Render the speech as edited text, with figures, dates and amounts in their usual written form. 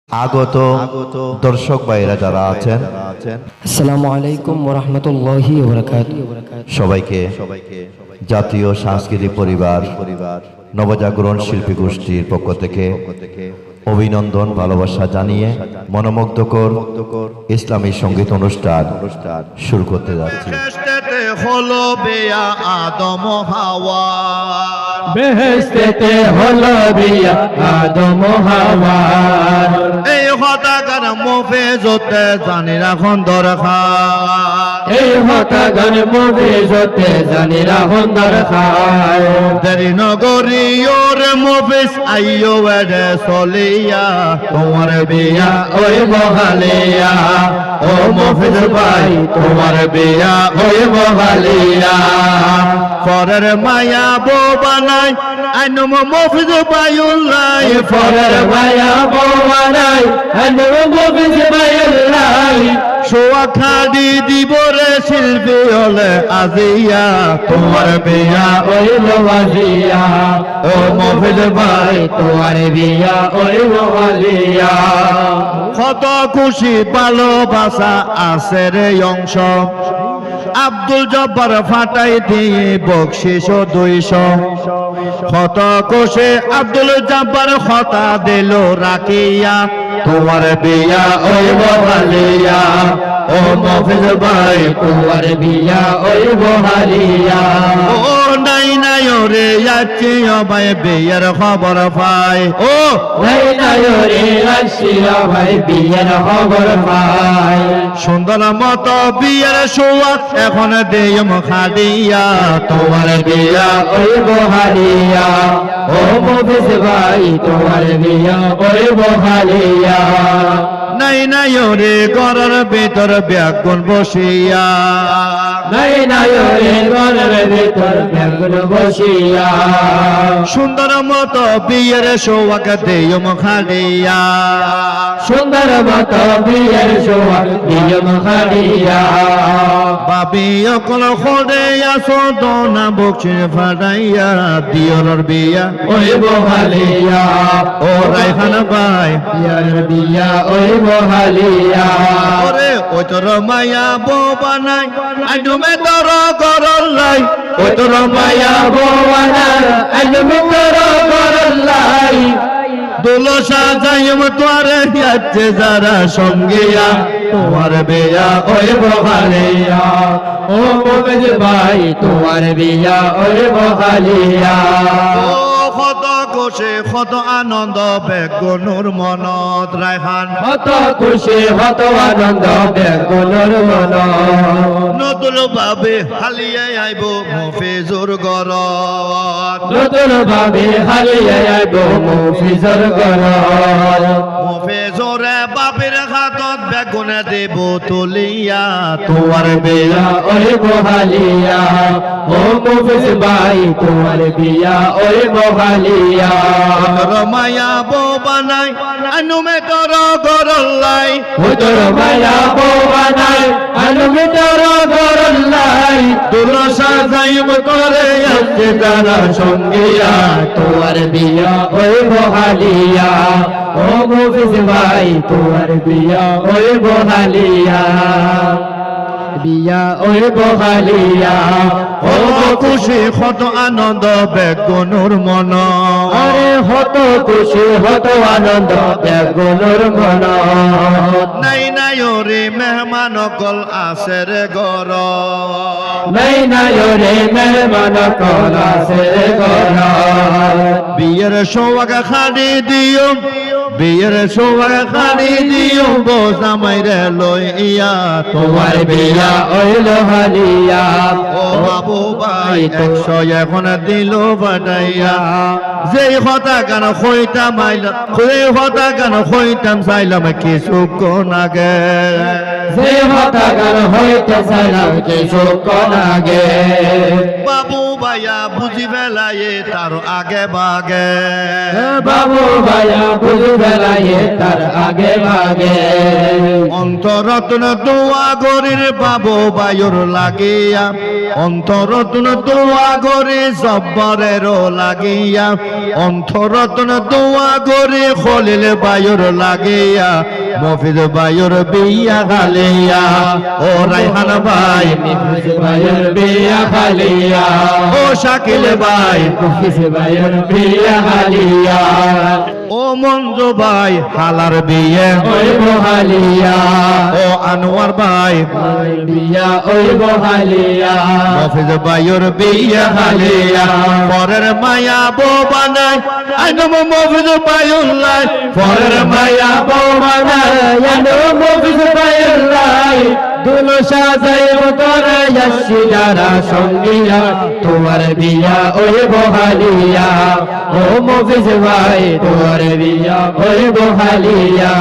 আগত দর্শক ভাইরা যারা আছেন, আসসালামু আলাইকুম ওয়া রাহমাতুল্লাহি ওয়া বারাকাতুহু। সবাইকে জাতীয় সাংস্কৃতিক পরিবার নবজাগরণ শিল্পী গোষ্ঠীর পক্ষ থেকে অভিনন্দন, ভালোবাসা জানিয়ে মনোমুগ্ধকর ইসলামী সঙ্গীত অনুষ্ঠান শুরু করতে যাচ্ছি। হলো বেয়া আদম হাওয়া, বেহেশতেতে হলো বিয়া আদম হাওয়া, এই হতাকার মফেজতে জানি রাখন দরকার, এই হতাগান মুভিজতে জানি রাখন দরকার। দেরি নগরী ওর মফিস আইয়ো এডে চলিয়া, তোমার বিয়া ওই বহালিয়া, ও মুফিজ ভাই তোমার বিয়া ওই বহালিয়া। পরের মায়া বো বানাই আইনম মফিজ পায়ুল্লাই, পরের মায়া বওয়ারাই আনু মুফিজ বাইলাই, সোয়া খাদি দিবরে শিল্পী হলে আজিয়া, তোমার বিয়া ওই বহালিয়া, ও মুফিজ ভাই তোমার বিয়া ওই বহালিয়া। কত খুশি ভালোবাসা আছে রে অংশ, আব্দুল জব্বার ফাটাই দিয়ে বকশিস 200, কত খুশি আব্দুল জব্বার খতা দিল রাখিয়া, তোমার বিয়া ওই বহালিয়া, ও মুফিজ ভাই তোমার বিয়া ওই বহালিয়া। ও নাই নাই রে যাচ্ছি ভাই বিয়ের খবর পাই, ও নাই নাই রে রাশিয়া ভাই বিয়ের খবর পাই, সুন্দর মতো বিয়ের সোয়াদ এখন দেয়ম খাদিয়া, তোমার বিয়া ওই বহালিয়া, ও মুফিজ ভাই তোমার বিয়া ওই বহালিয়া। নাই নাই রে ঘরের ভিতর ব্যাগুন বসিয়া, নাই নাই রে ঘরের ভিতর বেগুন বসিয়া, সুন্দর মতো বিয়ের সোয়াগ দেয়ম খাদিয়া, সুন্দর মতো বিয়ের সোহাগ দিয়ম খাড়িয়া। বাবি অকল খোদে আসো দোনা বকশিস ফাটাইয়া, দিয়র বিয়া ওই বহালিয়া, ও রাইহান ভাই বিয়ার বিয়া ওই বহালিয়া। ওরে ওই তোর মায়া বো বানাই আইনুমে তোর গরল লাই, ওই তোর মায়া বওয়ানার আলমি তোর গরল্লাই, দুলসা যাইম তোরে যাচ্ছে যারা সঙ্গিয়া, তোমার বিয়া ওই বহালিয়া, ও মুফিজ ভাই তোমার বিয়া ওই বহালিয়া। ও কত খুশি কত আনন্দ বেগুনুর মনত রাইহান, কত খুশি কত আনন্দ বেগুনের মন, নতুন ভাবে হালিয়ে আইব মফিজুর গরত, নতুন ভাবে হারিয়ে আইব মুফিজর ঘর, মফিজুরে বাপের হাতত বেগুনে দেব তুলিয়া, তোমার বিয়া ওই বহালিয়া, ও মুফিজ ভাই তোমার বিয়া ওই বহালিয়া। তোর মায়া বো বানাই আনুমে তোর গরল্লাই, ও তোর মায়া বওয়ানাই আলমি তোর গরল্লাই, দুলসা যাইম করে যাচ্ছে তারা সঙ্গিয়া, তোমার বিয়া ওই বহালিয়া, ও মুফিজ ভাই তোমার বিয়া ওই বহালিয়া। বিয়া ওই বহালিয়া, ও খুশি কত আনন্দ বেগুনুর মন, আরে হত খুশি হত আনন্দ বেগুনের মন, নাই নাই রে মেহমান অকল আছে রে গর, নাই নাই রে মেহমান কলা সে গর, বিয়ের সোয়াগ খানি দিও, বিয়ের সোয়াগ খানি দিও বোঝামাই রে লইয়া, তোমার বিয়া ওই লোহালিয়া, ও বাবু ভাই 100 এখন দিল বাটাইয়া, যেই কথা গান হইতাম আইলাম, যেই কথা গান হইতাম চাইলাম কিছুক্ষণ আগে, যে মাথা গান হইতে চাইলাম কিছুক্ষণ আগে, বাবু ভাইয়া বুঝি ফেলাইয়ে তার আগে বাগে, বাবু ভাইয়া বুঝবে বেলায় তার আগে ভাগে অন্তরত্ন দোয়া গরির বাবু বায়ুর লাগিয়া অন্তরত্ন দোয়া গরি জব্বরেরও লাগিয়া অন্তরত্ন দোয়া গরি খলিল বায়ুর লাগিয়া মফিজ বায়ুর বিয়া গালিয়া ও রাইহান ভাই ভাইয়ের বিয়া খালিয়া ও শাকিল ভাই মুফিস ভাইয়ের বিয়া খালিয়া ও মঞ্জু ভাই হালার বিয়ে ওই বহালিয়া ও আনোয়ার ভাই ওই বিয়া ওই বহালিয়া মফিজ বায়ুর বিয়া গালিয়া পরের মায়া বো বানাই আইনম মফিজ বায়ুল্লাহ পরের মায়া বো বমানা মুফিস ভাইয়ের লাই দুলো সাজাইব করে যাচ্ছি যারা সঙ্গীরা তোমার বিয়া ওই বহালিয়া ও মুফিস ভাই তোমার বিয়া ওই বহালিয়া